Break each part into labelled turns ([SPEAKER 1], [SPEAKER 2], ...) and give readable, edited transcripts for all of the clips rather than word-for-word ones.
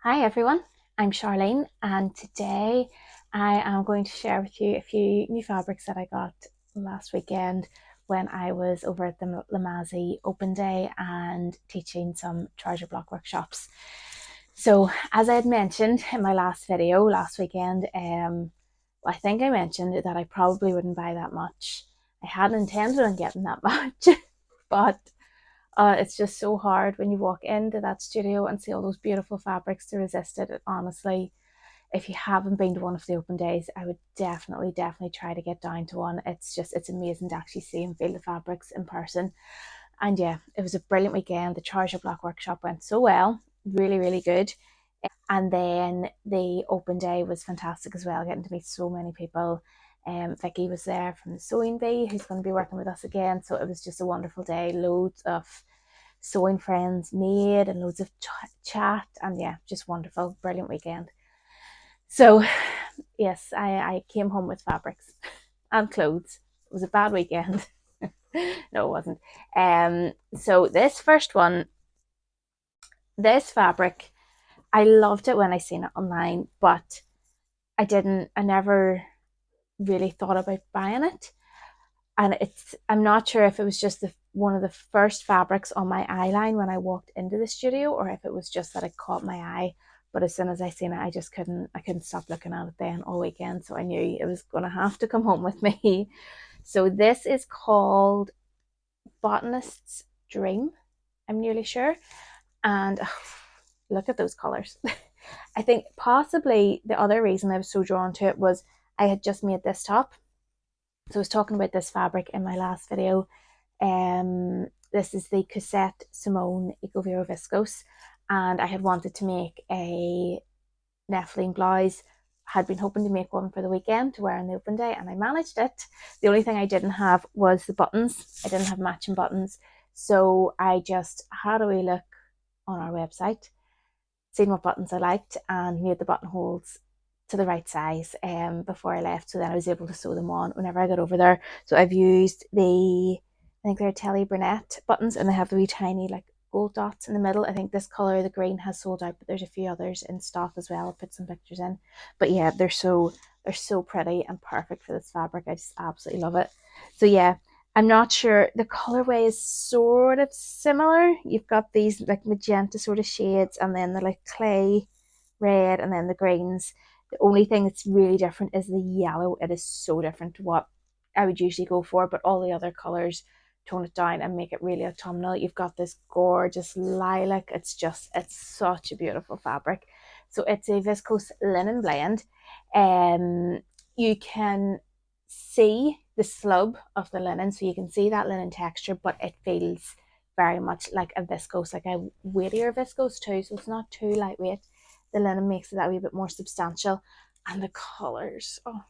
[SPEAKER 1] Hi everyone, I'm Sharlene and today I am going to share with you a few new fabrics that I got last weekend when I was over at the Lamazi Open Day and teaching some treasure block workshops. So as I had mentioned in my last video last weekend, I think I mentioned that I probably wouldn't buy that much. I hadn't intended on getting that much, but it's just so hard when you walk into that studio and see all those beautiful fabrics to resist it. And honestly, if you haven't been to one of the open days, I would definitely try to get down to one. It's amazing to actually see and feel the fabrics in person. And yeah, it was a brilliant weekend. The Charger Block workshop went so well, really good. And then the open day was fantastic as well, getting to meet so many people. Vicky was there from the Sewing Bee, who's going to be working with us again. So it was just a wonderful day. Loads of sewing friends made and loads of chat, and yeah, just wonderful, brilliant weekend. So yes, I came home with fabrics and clothes. It was a bad weekend. No, it wasn't. So this first one, this fabric, I loved it when I seen it online, but I never really thought about buying it. And I'm not sure if it was just one of the first fabrics on my eye line when I walked into the studio, or if it was just that it caught my eye. But as soon as I seen it, I couldn't stop looking at it then all weekend. So I knew it was going to have to come home with me. So this is called Botanist's Dream, I'm nearly sure. And look at those colors. I think possibly the other reason I was so drawn to it was I had just made this top. So I was talking about this fabric in my last video. This is the Cousette Simone Ecovero Viscose, and I had wanted to make a Nepheline blouse. Had been hoping to make one for the weekend to wear on the open day, and I managed it. The only thing I didn't have was the buttons. I didn't have matching buttons, so I just had a wee look on our website, seen what buttons I liked, and made the buttonholes to the right size before I left. So then I was able to sew them on whenever I got over there. So I've used I think they're Atelier Brunette buttons, and they have the wee tiny like gold dots in the middle. I think this color, the green, has sold out, but there's a few others in stock as well. I'll put some pictures in. But yeah, they're so pretty and perfect for this fabric. I just absolutely love it. So yeah, I'm not sure. The colorway is sort of similar. You've got these like magenta sort of shades, and then the like clay red, and then the greens. The only thing that's really different is the yellow. It is so different to what I would usually go for, but all the other colors tone it down and make it really autumnal. You've got this gorgeous lilac. It's such a beautiful fabric. So it's a viscose linen blend. Um, you can see the slub of the linen, so you can see that linen texture, but it feels very much like a viscose, like a weightier viscose too. So it's not too lightweight. The linen makes it that wee bit more substantial, and the colors. Oh,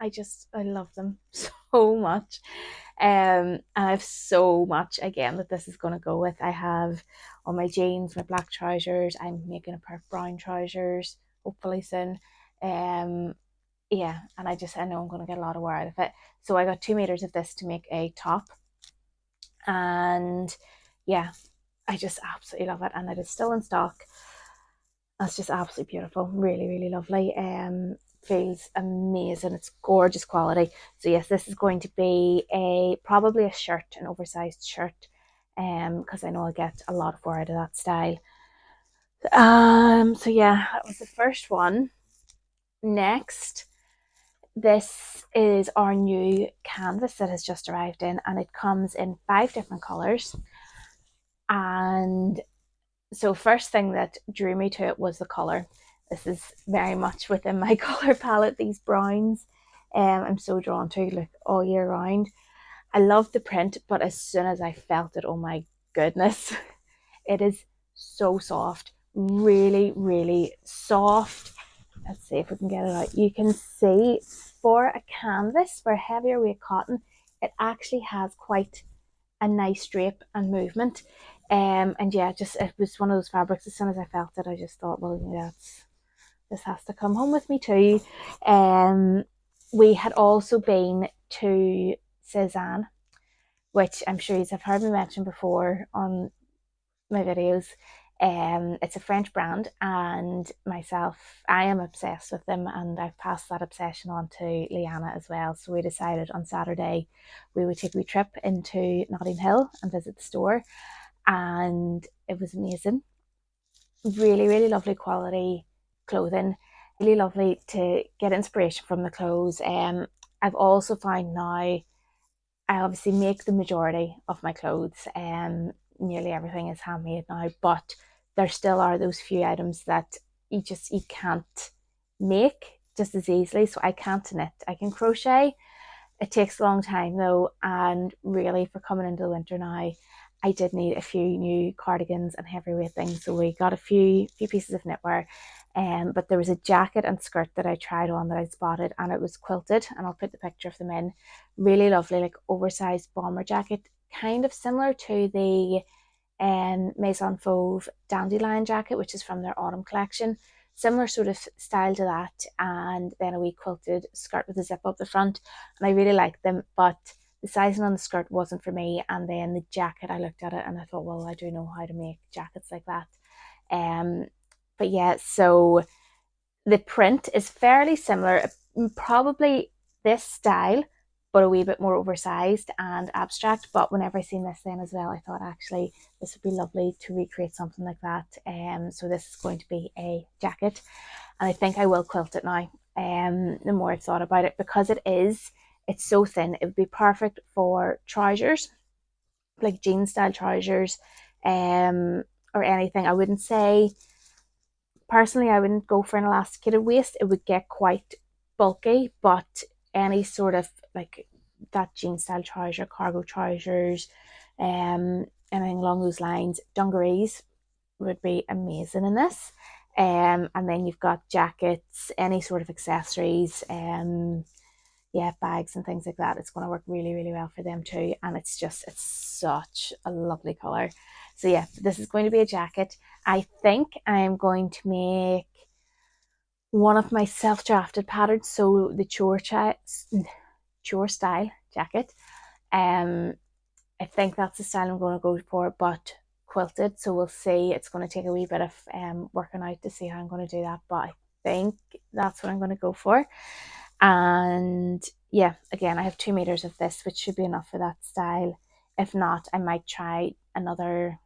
[SPEAKER 1] I love them so much. And I have so much again that this is going to go with. I have on my jeans, my black trousers. I'm making a pair of brown trousers hopefully soon. Um, yeah, and I know I'm going to get a lot of wear out of it. So I got 2 meters of this to make a top, and yeah, I just absolutely love it, and it is still in stock. That's just absolutely beautiful, really lovely. Feels amazing. It's gorgeous quality. So yes, this is going to be a probably a shirt, an oversized shirt, because I know I'll get a lot of wear out of that style. So yeah, that was the first one. Next, this is our new canvas that has just arrived in, and it comes in 5 different colors. And so first thing that drew me to it was the color. This is very much within my color palette, these browns. I'm so drawn to like all year round. I love the print, but as soon as I felt it, oh my goodness, it is so soft, really soft. Let's see if we can get it out. You can see for a canvas, for heavier weight cotton, it actually has quite a nice drape and movement. And yeah, just it was one of those fabrics. As soon as I felt it, I just thought, well, yeah, this has to come home with me too. We had also been to Cezanne, which I'm sure you have heard me mention before on my videos. It's a French brand, and myself, I am obsessed with them, and I've passed that obsession on to Leanna as well. So we decided on Saturday we would take a wee trip into Notting Hill and visit the store, and it was amazing. Really, really lovely quality clothing. Really lovely to get inspiration from the clothes. I've also found now I obviously make the majority of my clothes. Nearly everything is handmade now, but there still are those few items that you can't make just as easily. So I can't knit. I can crochet. It takes a long time though, and really for coming into the winter now, I did need a few new cardigans and heavyweight things. So we got a few pieces of knitwear. But there was a jacket and skirt that I tried on that I spotted, and it was quilted, and I'll put the picture of them in. Really lovely, like oversized bomber jacket, kind of similar to the Maison Fauve Dandelion jacket, which is from their autumn collection. Similar sort of style to that, and then a wee quilted skirt with a zip up the front. And I really liked them, but the sizing on the skirt wasn't for me. And then the jacket, I looked at it and I thought, well, I do know how to make jackets like that. Um, but yeah, so the print is fairly similar, probably this style, but a wee bit more oversized and abstract. But whenever I seen this then as well, I thought actually this would be lovely to recreate something like that. So this is going to be a jacket, and I think I will quilt it now. The more I've thought about it, because it's so thin, it would be perfect for trousers, like jean style trousers, or anything. I wouldn't say personally, I wouldn't go for an elasticated waist. It would get quite bulky, but any sort of like that jean style trouser, cargo trousers, anything along those lines, dungarees would be amazing in this. And then you've got jackets, any sort of accessories, yeah, bags and things like that. It's going to work really, really well for them too. And it's such a lovely color. So yeah, this is going to be a jacket. I think I'm going to make one of my self-drafted patterns. So the chore style jacket. Um, I think that's the style I'm going to go for, but quilted. So we'll see. It's going to take a wee bit of working out to see how I'm going to do that. But I think that's what I'm going to go for. And yeah, again, I have 2 meters of this, which should be enough for that style. If not, I might try another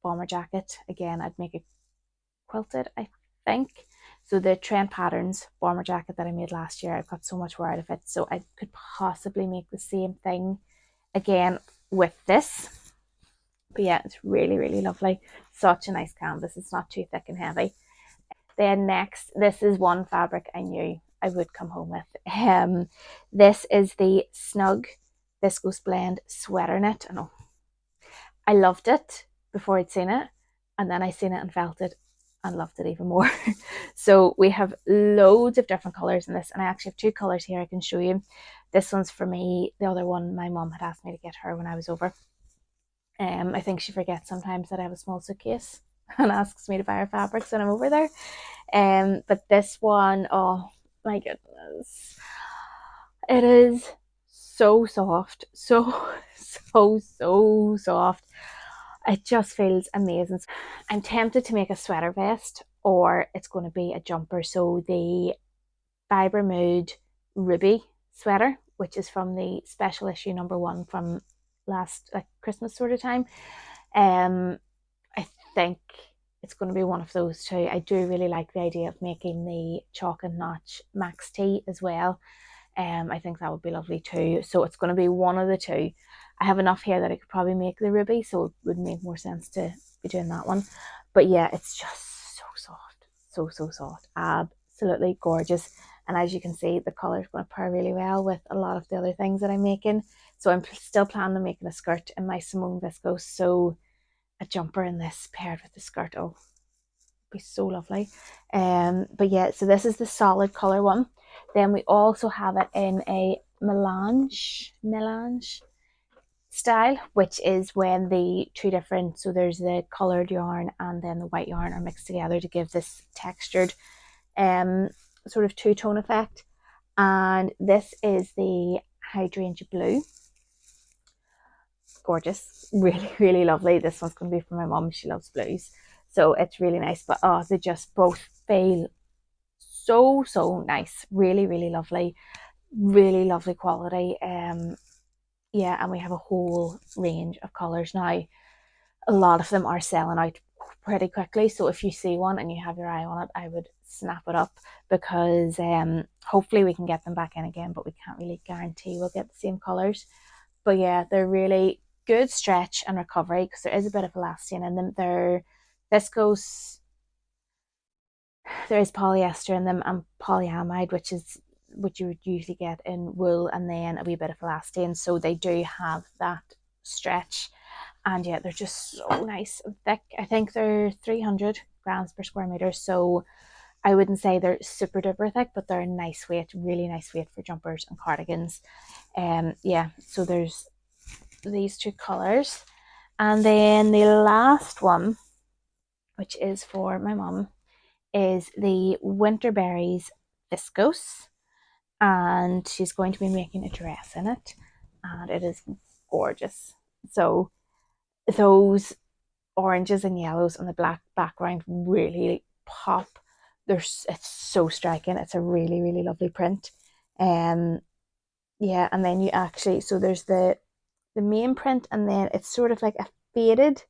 [SPEAKER 1] bomber jacket. Again, I'd make it quilted, I think. So the Trend Patterns bomber jacket that I made last year, I've got so much more out of it. So I could possibly make the same thing again with this. But yeah, it's really, really lovely. Such a nice canvas. It's not too thick and heavy. Then next, this is one fabric I knew I would come home with. This is the Snug Viscose Blend Sweater Knit. I loved it before I'd seen it, and then I seen it and felt it and loved it even more. So we have loads of different colours in this, and I actually have 2 colours here I can show you. This one's for me. The other one my mum had asked me to get her when I was over. I think she forgets sometimes that I have a small suitcase and asks me to buy her fabrics when I'm over there. But this one, oh my goodness, it is so soft, so soft. It just feels amazing. I'm tempted to make a sweater vest, or it's going to be a jumper. So the Fibre Mood Ruby sweater, which is from the special issue #1 from last like Christmas sort of time. I think it's going to be one of those two. I do really like the idea of making the chalk and notch max tee as well. I think that would be lovely too. So it's going to be one of the two. I have enough here that I could probably make the ruby, so it would make more sense to be doing that one. But yeah, it's just so soft, so soft, absolutely gorgeous. And as you can see, the color is going to pair really well with a lot of the other things that I'm making. So I'm still planning on making a skirt in my Simone Viscose. So a jumper in this paired with the skirt, oh, be so lovely. But yeah, so this is the solid color one. Then we also have it in a melange style, which is when the 2 different, so there's the colored yarn and then the white yarn are mixed together to give this textured sort of 2-tone effect. And this is the hydrangea blue. Gorgeous, really, really lovely. This one's going to be for my mum. She loves blues. So it's really nice. But oh, they just both feel so nice. Really lovely. Really lovely quality. Yeah, and we have a whole range of colours now. A lot of them are selling out pretty quickly, so if you see one and you have your eye on it, I would snap it up, because hopefully we can get them back in again, but we can't really guarantee we'll get the same colours. But yeah, they're really good stretch and recovery, because there is a bit of elastane in them. They're viscose, there is polyester in them, and polyamide, which is what you would usually get in wool, and then a wee bit of elastane, so they do have that stretch. And yeah, they're just so nice and thick. I think they're 300 grams per square meter, so I wouldn't say they're super duper thick, but they're a nice weight, really nice weight for jumpers and cardigans. Yeah, so there's these two colors. And then the last one, which is for my mum, is the Winterberries Viscose, and she's going to be making a dress in it, and it is gorgeous. So those oranges and yellows on the black background really pop. It's so striking. It's a really lovely print. Yeah, and then you actually, so there's the main print, and then it's sort of like a faded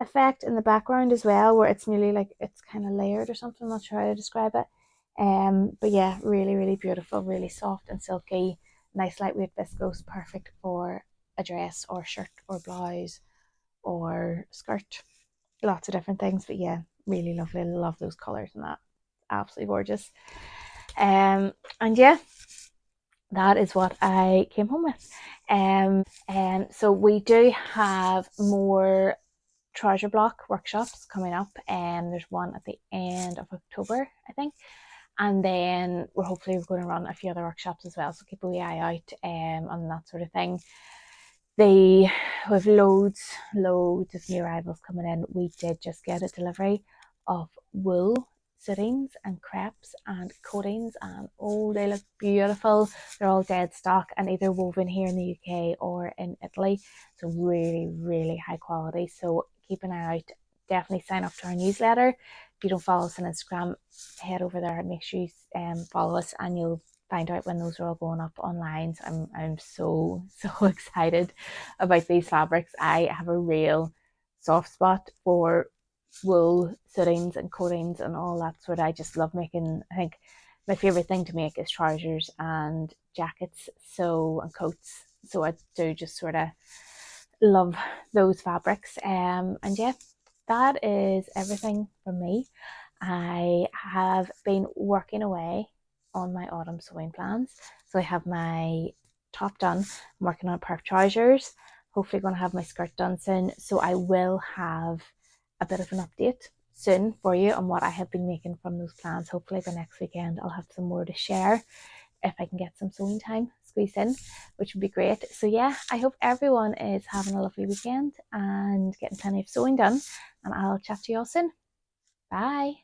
[SPEAKER 1] effect in the background as well, where it's nearly like it's kind of layered or something. I'm not sure how to describe it. But yeah, really beautiful, really soft and silky, nice lightweight viscose, perfect for a dress or shirt or blouse or skirt. Lots of different things, but yeah, really lovely. I love those colors and that. Absolutely gorgeous. And yeah, that is what I came home with. So we do have more treasure block workshops coming up, and there's one at the end of October, I think. And then we're hopefully going to run a few other workshops as well, so keep a wee eye out on that sort of thing. They have loads of new arrivals coming in. We did just get a delivery of wool sittings and crepes and coatings, and oh, they look beautiful. They're all dead stock and either woven here in the UK or in Italy, so really high quality. So keep an eye out. Definitely sign up to our newsletter. If you don't follow us on Instagram, head over there and make sure you follow us, and you'll find out when those are all going up online. So I'm so excited about these fabrics. I have a real soft spot for wool sittings and coatings and all that sort. I just love making, I think my favorite thing to make is trousers and jackets, so, and coats. So I do just sort of love those fabrics. And yeah, that is everything from me. I have been working away on my autumn sewing plans. So I have my top done. I'm working on perf trousers. Hopefully going to have my skirt done soon. So I will have a bit of an update soon for you on what I have been making from those plans. Hopefully by next weekend I'll have some more to share, if I can get some sewing time squeezed in, which would be great. So yeah, I hope everyone is having a lovely weekend and getting plenty of sewing done, and I'll chat to you all soon. Bye.